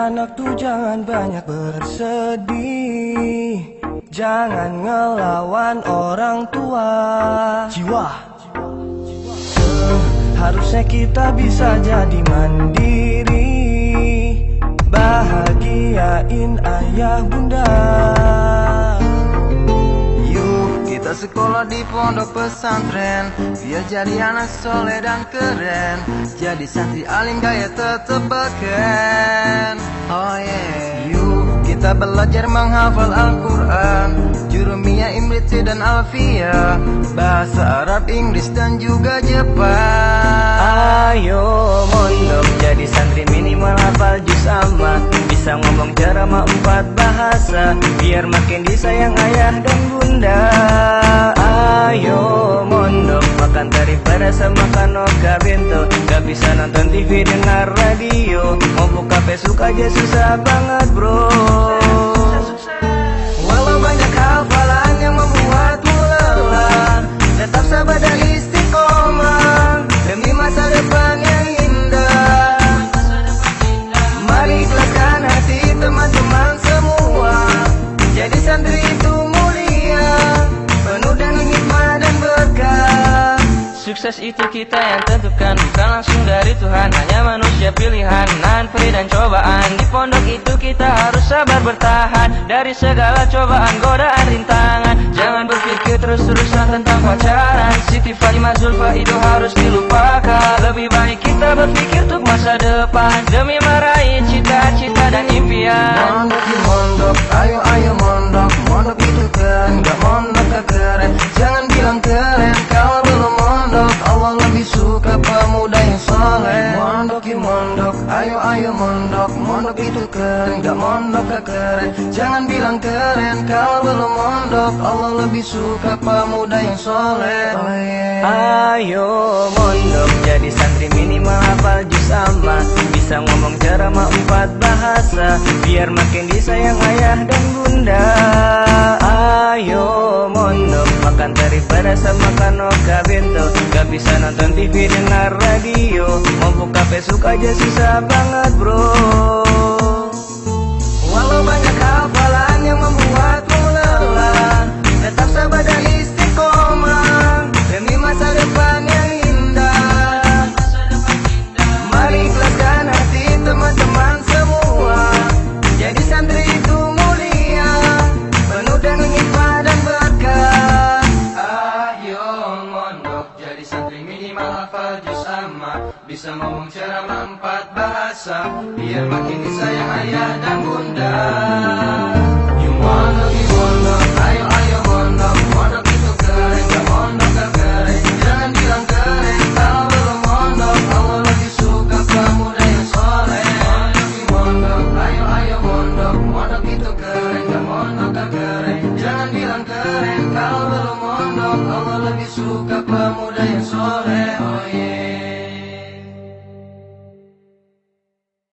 anak tuh jangan banyak bersedih, jangan ngelawan orang tua. Jiwa harusnya kita bisa jadi mandiri, bahagiain ayah bunda. Yuk kita sekolah di pondok pesantren, biar jadi anak soleh dan keren, jadi santri alim gaya tetep beken. Oh yeah. Yuk kita belajar menghafal Al-Quran, Jurumiyah, Imriti dan Alfiyah, bahasa Arab, Inggris dan juga Jepang. Ayo mondok jadi santri minimal hafal juz amma, bisa ngomong ceramah 4 bahasa, biar makin disayang ayah dan bunda. Ayo mondok makan daripada sama kanoka bento, gak bisa nonton TV dengar radio, mau buka Facebook aja susah banget bro. Walau banyak hafalan yang membuatmu lelah, tetap sabar dan istiqomah demi masa depan yang indah. Mari ikhlaskan hati teman-teman semua, jadi santri itu mulia, penuh dengan hikmah dan berkah. Sukses itu kita yang tentukan, bukan langsung dari Tuhan, hanya manusia pilihan. Nahan perih dan cobaan, di pondok itu kita harus sabar bertahan dari segala cobaan, godaan, rintangan. Jangan berpikir terus-terusan tentang pacaran, Siti Fatimah Zulfa itu harus dilupakan. Lebih baik kita berpikir untuk masa depan, demi meraih cita-cita dan impian. Mondok di mondok, ayo ayo mondok, mondok itu keren, gak mondok gak keren. Jangan bilang keren kalau belum mondok, Allah lebih suka pemuda yang soleh. Mondok di mondok, ayo ayo mondok, mondok itu keren, gak mondok gak keren. Jangan bilang keren kalau belum mondok, Allah lebih suka pemuda yang soleh. Oh yeah. Ayo mondok jadi santri minimal hafal juz amma, bisa ngomong ceramah 4 bahasa, biar makin disayang ayah dan bunda. Ayo mondok makan daripada sama kanoka bento, gak bisa nonton TV dengar radio, mau buka Facebook aja susah banget bro. Walau banyak hafalan yang membuatmu lelah, tetap sabar dan istiqomah demi masa depan yang indah. Mari ikhlaskan hati teman-teman semua, jadi santri itu mulia, penuh dengan hikmah dan berkah. Ayo mondok jadi santri minimal hafal juz amma, bisa ngomong ceramah 4 bahasa, biar makin disayang ayah dan bunda. You mondok, ayo ayo mondok, mondok itu keren, gak mondok gak keren. Jangan bilang keren kalau belum mondok, Allah lebih suka pemuda yang soleh. Mondok, ayo ayo mondok, mondok itu keren, gak mondok gak keren. Jangan bilang keren kalau belum mondok, Allah lebih suka pemuda yang soleh. Oh yeah.